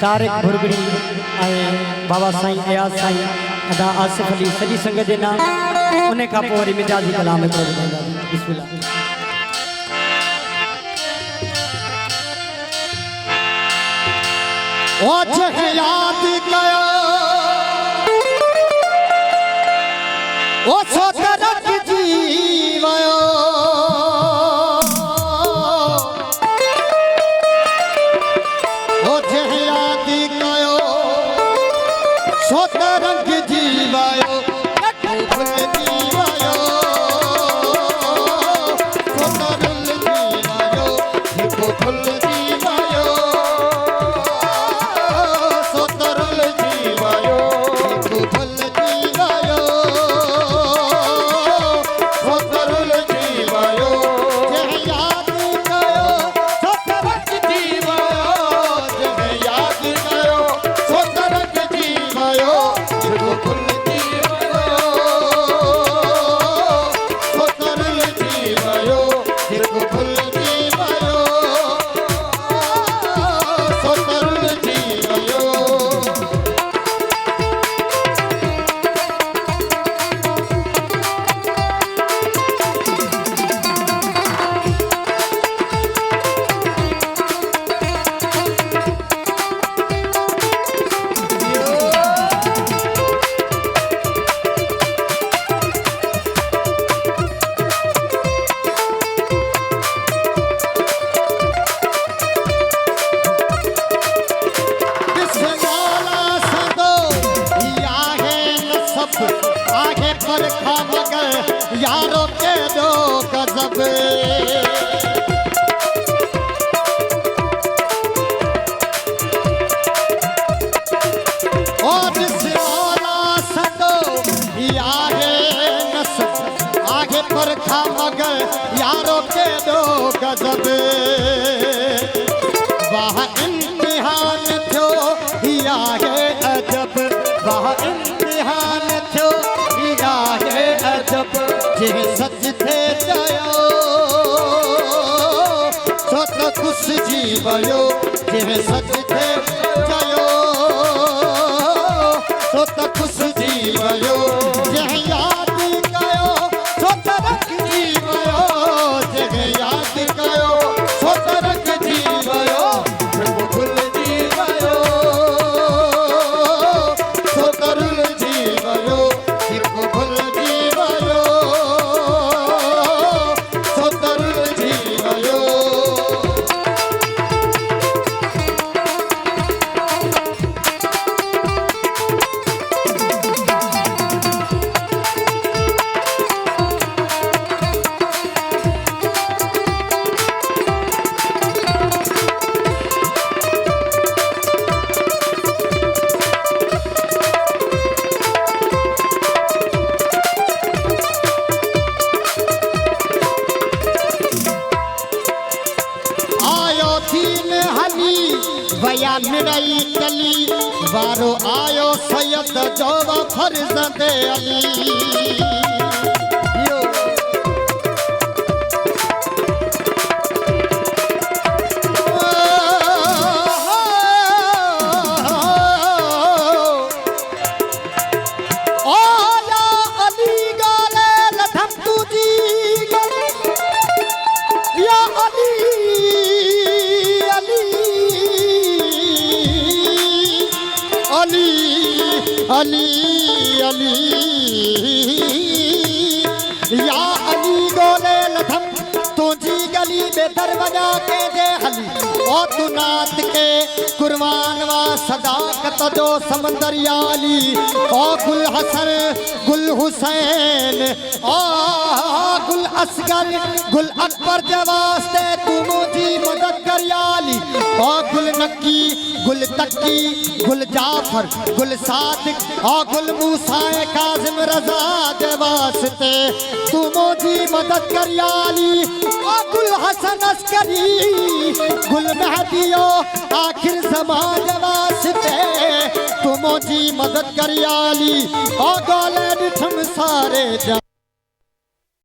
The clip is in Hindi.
तारिक भुरगड़ी बाबा साईं अयाज साईं अदा आसिफ अली सजी संगत जे नाम उन्हें का पोरी मिजाजी कलाम में बिस्मिल्लाह। ओ जह याद कयो ओ सोतरक जीवयो ओ जह याद कयो सोतरक जीवयो भूल जीवयो सोतरल जीवयो भूल जीवयो सोतरल जीवयो भूल जीवयो सोतरल जीवयो जह याद कयो सोतरक जीवयो जह याद कयो सोतरक जीवयो भूल जीवयो सोतरल जीवयो भूल जीवयो सोतरल जीवयो। आगे पर खा मगर यारों के दो गजब और सिवाला सदो आगे नसब आगे पर खा मगर यारों के दो गजब वाह इम्तिहान थो आगे अजब वाह इम्तिहान थो आगे अजब जे सच थे चयो सो त खुश जीवयो जे सच थे चयो सो त खुश जीवयो जह याद कयो सो त रख जीवयो जह याद कयो सो त रख जीवयो भूल जीवयो सो तरल जीवयो भूल जीवयो सो तरल जीवयो। आयो थीन हली वया मिरई कली वारो आयो सैयद जोवा फर्जंद अली यो ओ या अली गाले लधम तुजी या अली अली अली अली या अली गोले लधम तुझी गली बेहतर बजा के दे हली ओ तू नात के कुर्बान वा सदाकत जो समंदर याली ओ गुल हसन गुल हुसैन ओ गुल असगर गुल अकबर के वास्ते तू मुझी मदद कर याली ओ गुल नक्की गुल तक्की गुल जाफर गुल सादिक और गुल मूसा काजिम रजा के वास्ते तू मुझी मदद कर याली और गुल हसन अस्करी गुल मेहदियो आखिर समाज वास्ते तू मुझी मदद कर याली और गोले निठम सारे जा